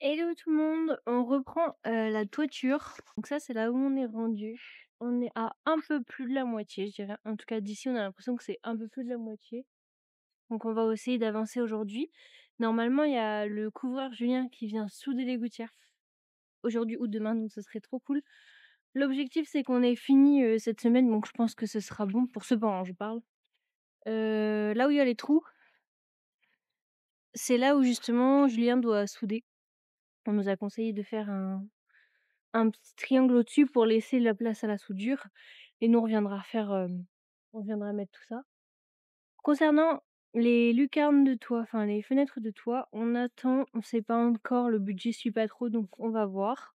Hello tout le monde, on reprend la toiture. Donc ça, c'est là où on est rendu. On est à un peu plus de la moitié, je dirais. En tout cas, d'ici, on a l'impression que c'est un peu plus de la moitié. Donc on va essayer d'avancer aujourd'hui. Normalement, il y a le couvreur Julien qui vient souder les gouttières aujourd'hui ou demain, donc ce serait trop cool. L'objectif, c'est qu'on ait fini cette semaine, donc je pense que ce sera bon pour ce pan, hein, je parle. Là où il y a les trous, c'est là où justement Julien doit souder. On nous a conseillé de faire un petit triangle au-dessus pour laisser la place à la soudure et nous on viendra mettre tout ça. Concernant les lucarnes de toit, enfin les fenêtres de toit, on attend, on sait pas encore, le budget suit pas trop donc on va voir.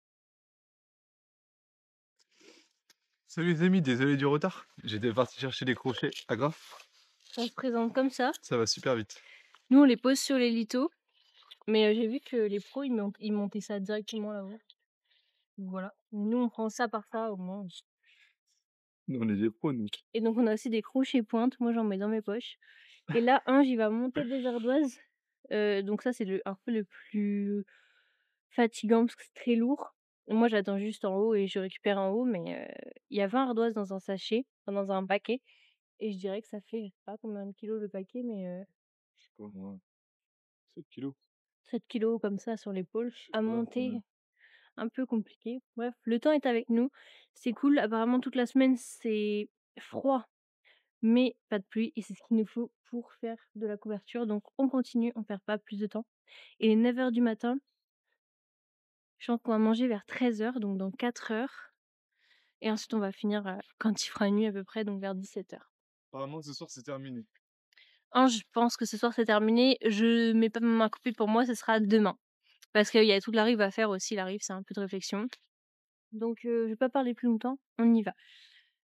Salut les amis, désolé du retard. J'étais parti chercher des crochets à gras. Ça se présente comme ça. Ça va super vite. Nous on les pose sur les litos, mais j'ai vu que les pros ils montaient ça directement là-haut. Donc voilà. Nous on prend ça par ça au moins. Nous on est des pros nous. Et donc on a aussi des crochets pointes, moi j'en mets dans mes poches. Et là, j'y va monter des ardoises. Donc ça, c'est un peu le plus fatigant parce que c'est très lourd. Moi, j'attends juste en haut et je récupère en haut, mais il y a 20 ardoises dans un sachet, enfin dans un paquet. Et je dirais que ça fait, je sais pas combien de kilos le paquet, mais Je sais pas moi. 7 kilos. 7 kilos comme ça sur l'épaule. Je sais À pas, monter, ouais. un peu compliqué. Bref, le temps est avec nous. C'est cool. Apparemment, toute la semaine, c'est froid, mais pas de pluie. Et c'est ce qu'il nous faut pour faire de la couverture. Donc, on continue, on perd pas plus de temps. Et il est 9 h du matin. Je pense qu'on va manger vers 13 h, donc dans 4 heures. Et ensuite, on va finir quand il fera nuit à peu près, donc vers 17 h. Apparemment ce soir c'est terminé. Je pense que ce soir c'est terminé. Je mets pas ma copie pour moi, ce sera demain. Parce qu'il y a toute la rive à faire aussi. La rive, c'est un peu de réflexion. Donc, je vais pas parler plus longtemps. On y va.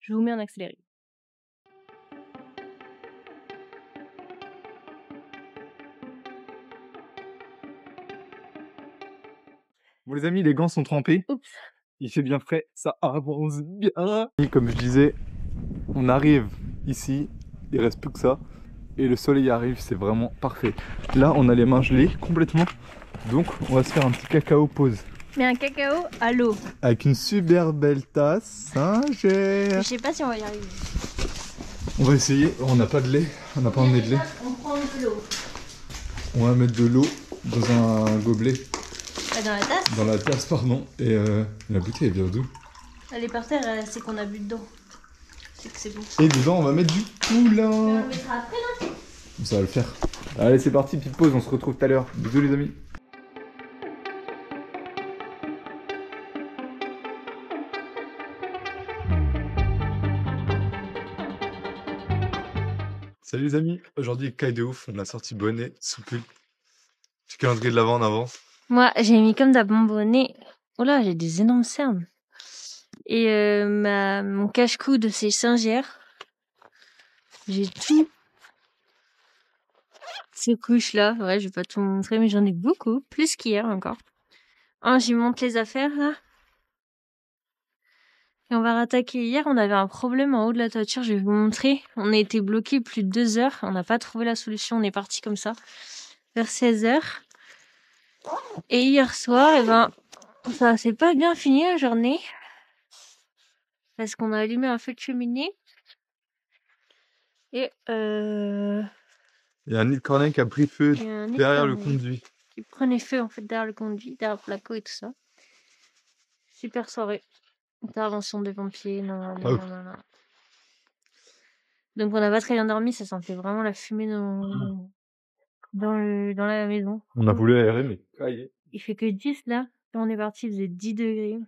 Je vous mets en accéléré. Bon les amis, les gants sont trempés. Oups. Il fait bien frais, ça avance bien. Et comme je disais, on arrive ici, il reste plus que ça. Et le soleil arrive, c'est vraiment parfait. Là on a les mains gelées complètement. Donc on va se faire un petit cacao pause. Mais un cacao à l'eau. Avec une super belle tasse Saint-Ger. Je sais pas si on va y arriver. On va essayer, on n'a pas de lait, on n'a pas emmené de lait. On prend de l'eau. On va mettre de l'eau dans un gobelet. Dans la tasse. Dans la tasse, pardon. Et la bouteille, elle vient d'où? Elle est par terre, c'est qu'on a bu dedans. C'est que c'est bon. Et dedans, on va mettre du poulain. On le mettra après, non? Ça va le faire. Allez, c'est parti, petite pause, on se retrouve tout à l'heure. Bisous les amis. Salut les amis, aujourd'hui caille de ouf, on a sorti bonnet, soupul. Petit calendrier de l'avant en avance. Moi, j'ai mis comme d'hab mon bonnet. Oh là, j'ai des énormes cernes. Et mon cache-coude, c'est Singer. J'ai tout. Ces couches-là, ouais, je vais pas tout montrer, mais j'en ai beaucoup. Plus qu'hier encore. J'y monte les affaires, là. Et on va rattaquer. Hier, on avait un problème en haut de la toiture, je vais vous montrer. On a été bloqué plus de 2 heures. On n'a pas trouvé la solution, on est parti comme ça. Vers 16 h. Et hier soir, ça s'est pas bien fini la journée. Parce qu'on a allumé un feu de cheminée. Et Il y a un nid de corneille qui a pris feu derrière le conduit. Il prenait feu en fait derrière le conduit, derrière le placo et tout ça. Super soirée. Intervention des pompiers, non. Donc on n'a pas très bien dormi, ça sentait vraiment la fumée dans la maison. On a voulu aérer, mais aïe. Il fait que 10 là. Quand on est parti, il faisait 10 degrés.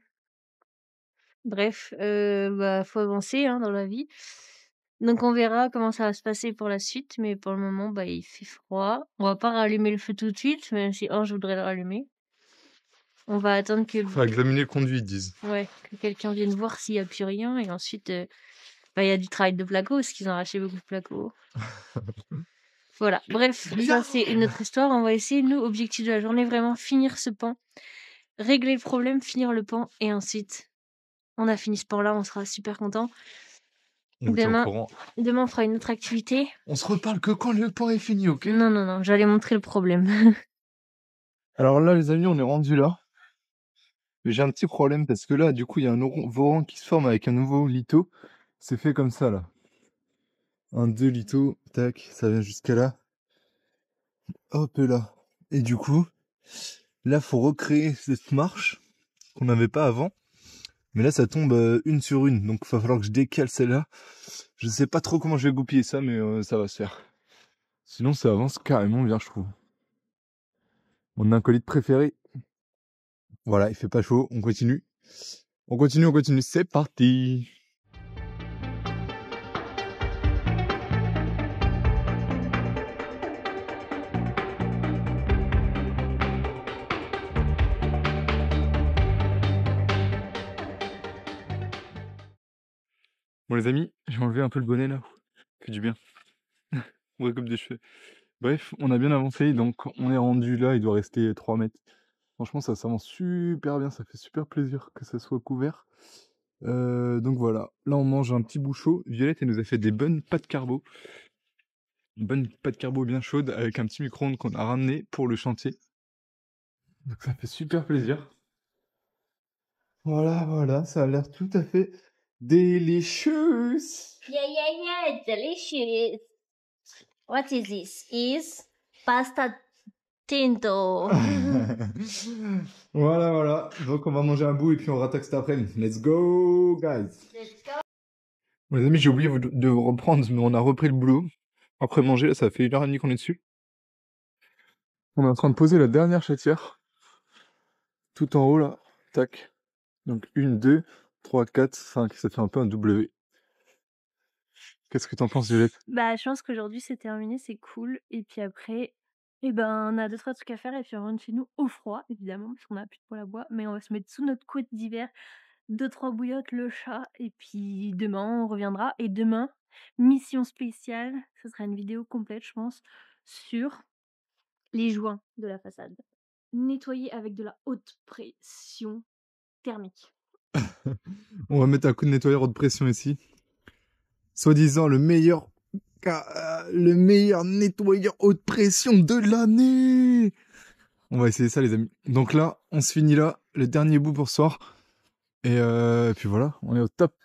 Bref, faut avancer dans la vie. Donc on verra comment ça va se passer pour la suite, mais pour le moment, il fait froid. On va pas rallumer le feu tout de suite, même si je voudrais le rallumer. On va attendre que... Faut examiner le conduit, ils disent. Ouais, que quelqu'un vienne voir s'il n'y a plus rien, et ensuite, il y a du travail de placo, parce qu'ils ont arraché beaucoup de placo. Voilà, bref, ça c'est une autre histoire. On va essayer, nous, objectif de la journée, vraiment finir ce pan, régler le problème, finir le pan, et ensuite, on a fini ce pan-là, on sera super content. Demain, on fera une autre activité. On se reparle que quand le pan est fini, ok? Non, j'allais montrer le problème. Alors là, les amis, on est rendu là. Mais j'ai un petit problème parce que là, du coup, il y a un voran qui se forme avec un nouveau lito. C'est fait comme ça, là. Un, deux lito, tac, ça vient jusqu'à là. Hop là. Et du coup, là, faut recréer cette marche qu'on n'avait pas avant. Mais là, ça tombe une sur une. Donc, il va falloir que je décale celle-là. Je sais pas trop comment je vais goupiller ça, mais ça va se faire. Sinon, ça avance carrément bien, je trouve. Mon acolyte préféré. Voilà, il fait pas chaud. On continue. On continue, on continue. C'est parti. Bon, les amis, j'ai enlevé un peu le bonnet là. Fait du bien. Ouais, comme des cheveux. Bref, on a bien avancé, donc on est rendu là, il doit rester 3 mètres. Franchement, ça s'avance super bien, ça fait super plaisir que ça soit couvert. Donc voilà, là on mange un petit bout chaud. Violette, elle nous a fait des bonnes pâtes carbo. Une bonne pâte carbo bien chaude avec un petit micro-ondes qu'on a ramené pour le chantier. Donc ça fait super plaisir. Voilà, voilà, ça a l'air tout à fait délicieux. Yeah, delicious. What is this? Is pasta tinto. Voilà, voilà. Donc on va manger un bout et puis on rattaque cet après-midi. Let's go, guys. Let's go. Bon, les amis, j'ai oublié de vous reprendre, mais on a repris le boulot. Après manger, là, ça fait 1h30 qu'on est dessus. On est en train de poser la dernière chatière. Tout en haut, là. Tac. Donc 1, 2, 3, 4, 5. Ça fait un peu un W. Qu'est-ce que t'en penses, Violette? Bah, je pense qu'aujourd'hui c'est terminé, c'est cool. Et puis après, eh ben, on a 2-3 trucs à faire et puis on rentre chez nous au froid, évidemment, parce qu'on a plus de poêle à bois. Mais on va se mettre sous notre couette d'hiver, 2-3 bouillottes, le chat. Et puis demain, on reviendra. Et demain, mission spéciale, ce sera une vidéo complète, je pense, sur les joints de la façade. Nettoyer avec de la haute pression thermique. On va mettre un coup de nettoyeur haute pression ici. Soi-disant le meilleur nettoyeur haute pression de l'année. On va essayer ça, les amis. Donc là, on se finit là. Le dernier bout pour ce soir. Et puis voilà, on est au top.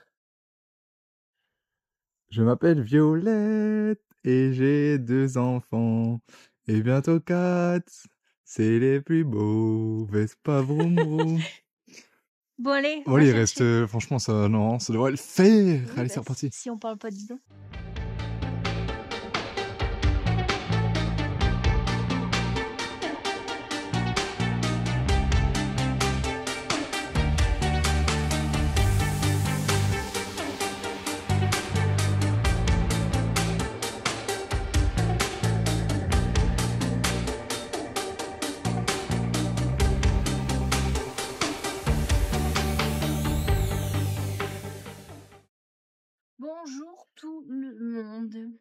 Je m'appelle Violette et j'ai 2 enfants. Et bientôt 4. C'est les plus beaux. Vespa vroom vroom. Bon allez, Voilà, il reste... franchement, ça, non, ça devrait le faire. Oui, Allez, bah, c'est reparti. si on parle pas de bidon. Bonjour tout le monde.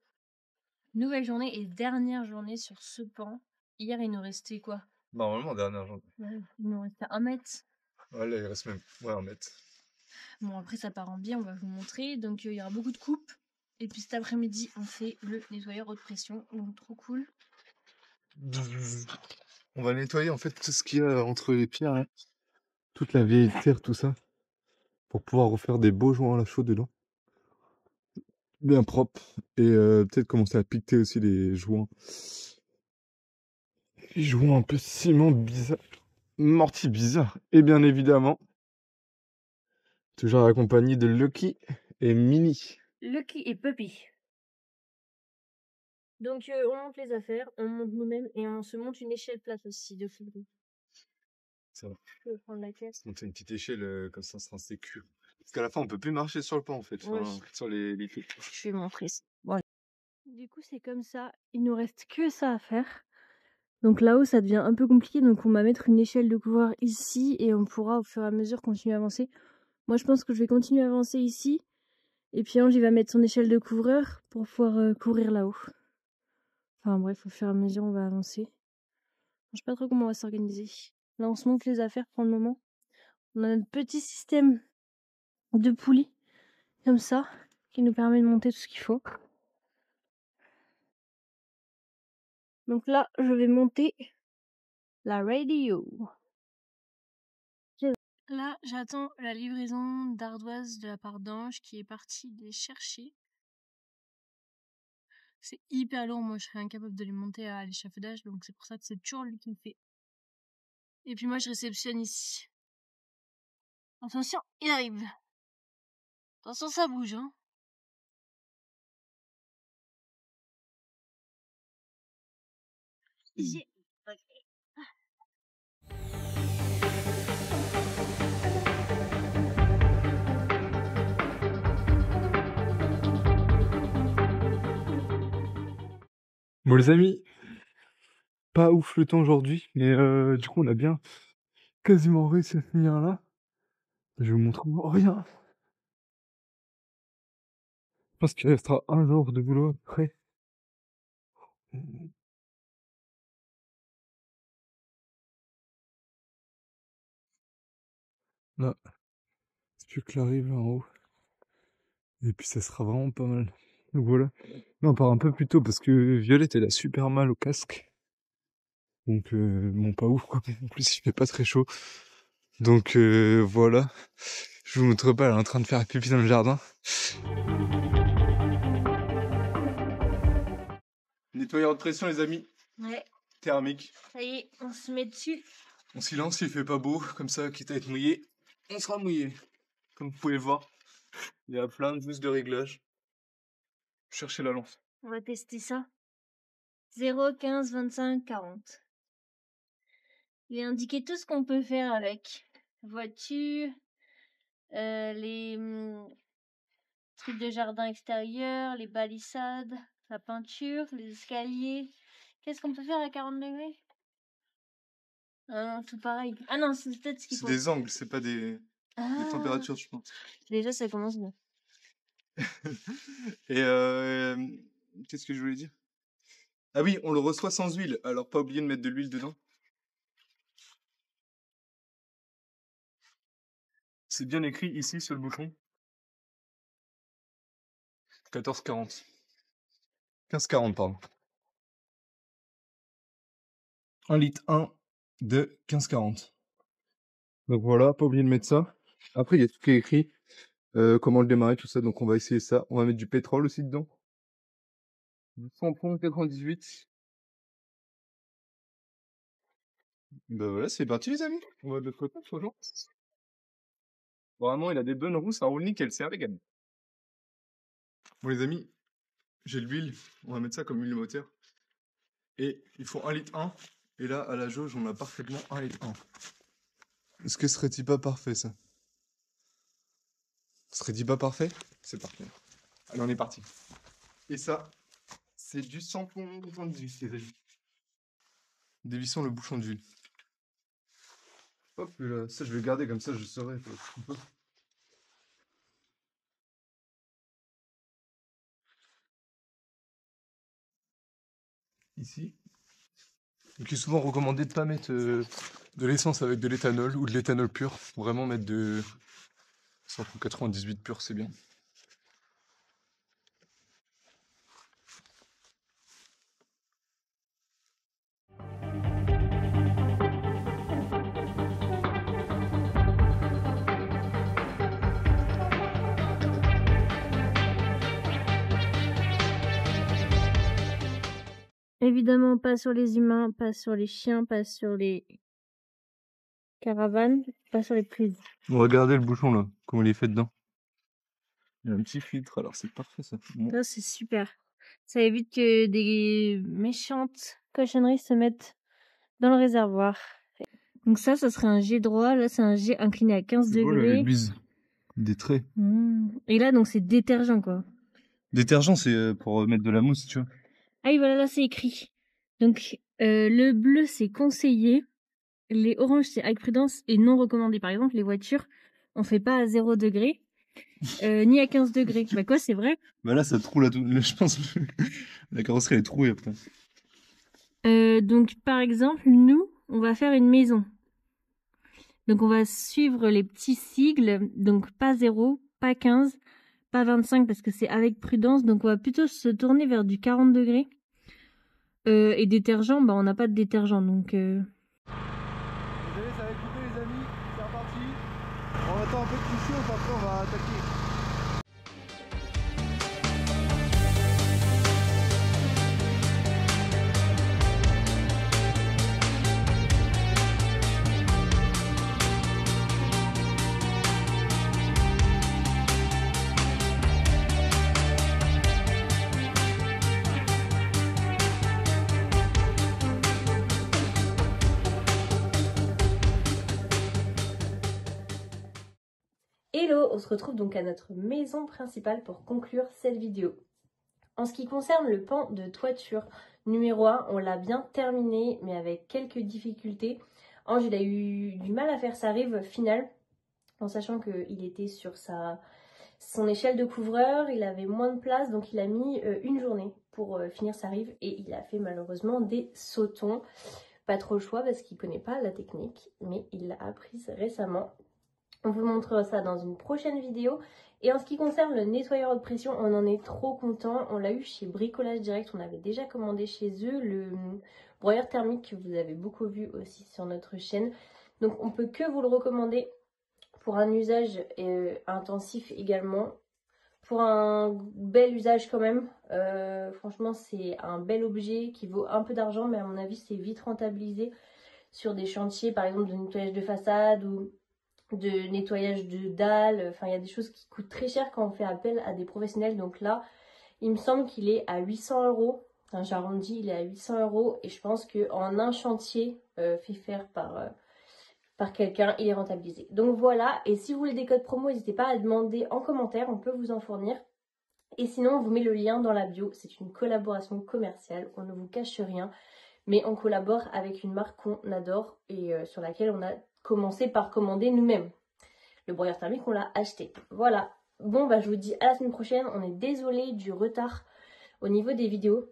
Nouvelle journée et dernière journée sur ce pan. Hier, il nous restait quoi? Normalement, dernière journée. Ouais, il nous restait 1 mètre. Ouais, là, il reste même... Ouais, 1 mètre. Bon, après, ça part en bien, on va vous montrer. Donc, il y aura beaucoup de coupes. Et puis cet après-midi, on fait le nettoyeur haute pression. Donc, trop cool. On va nettoyer en fait tout ce qu'il y a entre les pierres, là. Toute la vieille terre, tout ça. Pour pouvoir refaire des beaux joints à la chaux dedans. Bien propre. Et peut-être commencer à piqueter aussi les joints. Les joints un peu ciment bizarre. Morty bizarre. Et bien évidemment, toujours accompagné de Lucky et Minnie. Lucky et Puppy. Donc, on monte les affaires, on monte nous-mêmes et on se monte une échelle plate aussi de foudre. Ça va. Je vais prendre la caisse. On fait une petite échelle, comme ça sera sécure. Parce qu'à la fin, on peut plus marcher sur le pont en fait. Ouais. Enfin, sur les trucs. Je vais montrer ça. Bon. Du coup, c'est comme ça. Il nous reste que ça à faire. Donc là-haut, ça devient un peu compliqué. Donc on va mettre une échelle de couvreur ici et on pourra au fur et à mesure continuer à avancer. Moi, je pense que je vais continuer à avancer ici. Et puis Ange, il va mettre son échelle de couvreur pour pouvoir courir là-haut. Enfin bref, au fur et à mesure, on va avancer. Je sais pas trop comment on va s'organiser. Là, on se monte les affaires pour le moment. On a notre petit système de poulies, comme ça, qui nous permet de monter tout ce qu'il faut. Donc là, je vais monter la radio. Là, j'attends la livraison d'ardoises de la part d'Ange qui est partie les chercher. C'est hyper lourd, moi je serais incapable de les monter à l'échafaudage, donc c'est pour ça que c'est toujours lui qui le fait. Et puis moi je réceptionne ici. Attention, il arrive. Attention, ça bouge, hein. J'ai... Bon les amis, pas ouf le temps aujourd'hui, mais du coup on a bien quasiment réussi à finir là. Je vais vous montrer rien. Je pense qu'il restera un jour de boulot après. Là, c'est plus que l'arrive là en haut. Et puis ça sera vraiment pas mal. Donc voilà. Là on part un peu plus tôt parce que Violette elle a super mal au casque. Donc bon pas ouf quoi. En plus il fait pas très chaud. Donc voilà. Je vous montre pas, elle est en train de faire pipi dans le jardin. Nettoyeur de pression les amis. Ouais, Thermique. ça y est, on se met dessus. En silence, il fait pas beau, comme ça, quitte à être mouillé, on sera mouillé. Comme vous pouvez le voir, il y a plein de bouses de réglage. Cherchez la lampe. On va tester ça. 0, 15, 25, 40. Il est indiqué tout ce qu'on peut faire avec. Voiture, les trucs de jardin extérieur, les balissades, la peinture, les escaliers. Qu'est-ce qu'on peut faire à 40 degrés? Ah non, tout pareil. Ah non, c'est peut-être ce qu'il faut. C'est des angles, c'est pas des températures, je pense. Déjà, ça commence bien. Et qu'est-ce que je voulais dire? Ah oui, on le reçoit sans huile, alors pas oublier de mettre de l'huile dedans. C'est bien écrit ici sur le bouchon. 14,40. 15,40 pardon. 1 litre 1 de 15,40. Donc voilà, pas oublier de mettre ça. Après, il y a tout qui est écrit. Comment le démarrer, tout ça. Donc on va essayer ça. On va mettre du pétrole aussi dedans. Samplon 98. Ben voilà, c'est parti les amis. On va de l'autre côté, toujours. Vraiment, il a des bonnes roues, ça roule nickel, c'est régal. Bon les amis, j'ai l'huile. On va mettre ça comme huile moteur. Et il faut 1 litre 1. Et là, à la jauge, on a parfaitement 1 litre 1. Est-ce que ce serait-il pas parfait ça? Serait-il pas parfait? C'est parfait. Allez, on est parti. Et ça, c'est du samplon 78 les amis. Dévissons le bouchon d'huile. Hop là, ça je vais garder comme ça, je saurai. Ici. Donc il est souvent recommandé de ne pas mettre de l'essence avec de l'éthanol ou de l'éthanol pur. Faut vraiment mettre de samplon 98 pur, c'est bien. Évidemment, pas sur les humains, pas sur les chiens, pas sur les caravanes, pas sur les prises. On va regarder le bouchon là, comment il est fait dedans. Il y a un petit filtre, alors c'est parfait ça. Bon. Ça, c'est super. Ça évite que des méchantes cochonneries se mettent dans le réservoir. Donc ça serait un jet droit. Là, c'est un jet incliné à 15 C'est beau, là, degrés. les bises. Des traits. Et là, donc, c'est détergent, quoi. Détergent, c'est pour mettre de la mousse, tu vois. Ah oui, voilà, là, c'est écrit. Donc, le bleu, c'est conseillé. Les oranges, c'est avec prudence et non recommandé. Par exemple, les voitures, on fait pas à 0 degré, ni à 15 degrés. Bah quoi, c'est vrai. Bah là, ça troue là, je pense. La carrosserie elle est trouée après. Donc, par exemple, nous, on va faire une maison. Donc, on va suivre les petits sigles. Donc, pas 0, pas 15, pas 25 parce que c'est avec prudence. Donc, on va plutôt se tourner vers du 40 degrés. Et détergent, bah, on n'a pas de détergent. Donc, attend un peu de tout chauffe, après on va attaquer. Hello, on se retrouve donc à notre maison principale pour conclure cette vidéo. En ce qui concerne le pan de toiture numéro 1, on l'a bien terminé mais avec quelques difficultés. Ange il a eu du mal à faire sa rive finale en sachant qu'il était sur son échelle de couvreur, il avait moins de place donc il a mis une journée pour finir sa rive et il a fait malheureusement des sautons. Pas trop le choix parce qu'il connaît pas la technique mais il l'a apprise récemment. On vous montrera ça dans une prochaine vidéo. Et en ce qui concerne le nettoyeur de pression, on en est trop content. On l'a eu chez Bricolage Direct, on avait déjà commandé chez eux le broyeur thermique que vous avez beaucoup vu aussi sur notre chaîne. Donc on peut que vous le recommander pour un usage intensif également. Pour un bel usage quand même, franchement c'est un bel objet qui vaut un peu d'argent mais à mon avis c'est vite rentabilisé sur des chantiers par exemple de nettoyage de façade ou de nettoyage de dalles. Enfin il y a des choses qui coûtent très cher quand on fait appel à des professionnels. Donc là il me semble qu'il est à 800 €. Enfin, j'arrondis, il est à 800 € et je pense qu'en un chantier fait faire par quelqu'un, il est rentabilisé. Donc voilà, et si vous voulez des codes promo, n'hésitez pas à demander en commentaire, on peut vous en fournir. Et sinon, on vous met le lien dans la bio, c'est une collaboration commerciale, on ne vous cache rien, mais on collabore avec une marque qu'on adore et sur laquelle on a commencé par commander nous-mêmes. Le broyeur thermique, on l'a acheté. Voilà. Bon, bah je vous dis à la semaine prochaine, on est désolé du retard au niveau des vidéos.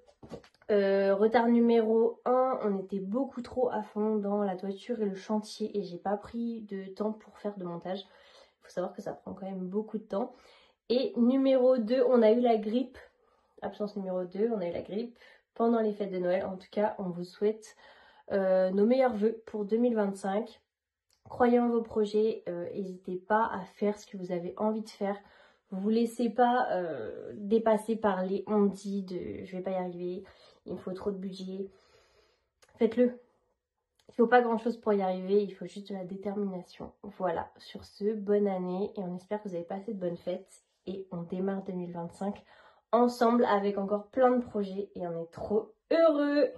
Retard numéro 1, on était beaucoup trop à fond dans la toiture et le chantier et j'ai pas pris de temps pour faire de montage. Il faut savoir que ça prend quand même beaucoup de temps. Et numéro 2, on a eu la grippe. Absence numéro 2, on a eu la grippe pendant les fêtes de Noël. En tout cas, on vous souhaite nos meilleurs vœux pour 2025. Croyez en vos projets, n'hésitez pas à faire ce que vous avez envie de faire. Vous vous laissez pas dépasser par les on-dit de je vais pas y arriver, il me faut trop de budget. Faites-le. Il faut pas grand chose pour y arriver, il faut juste de la détermination. Voilà, sur ce, bonne année et on espère que vous avez passé de bonnes fêtes. Et on démarre 2025 ensemble avec encore plein de projets et on est trop heureux.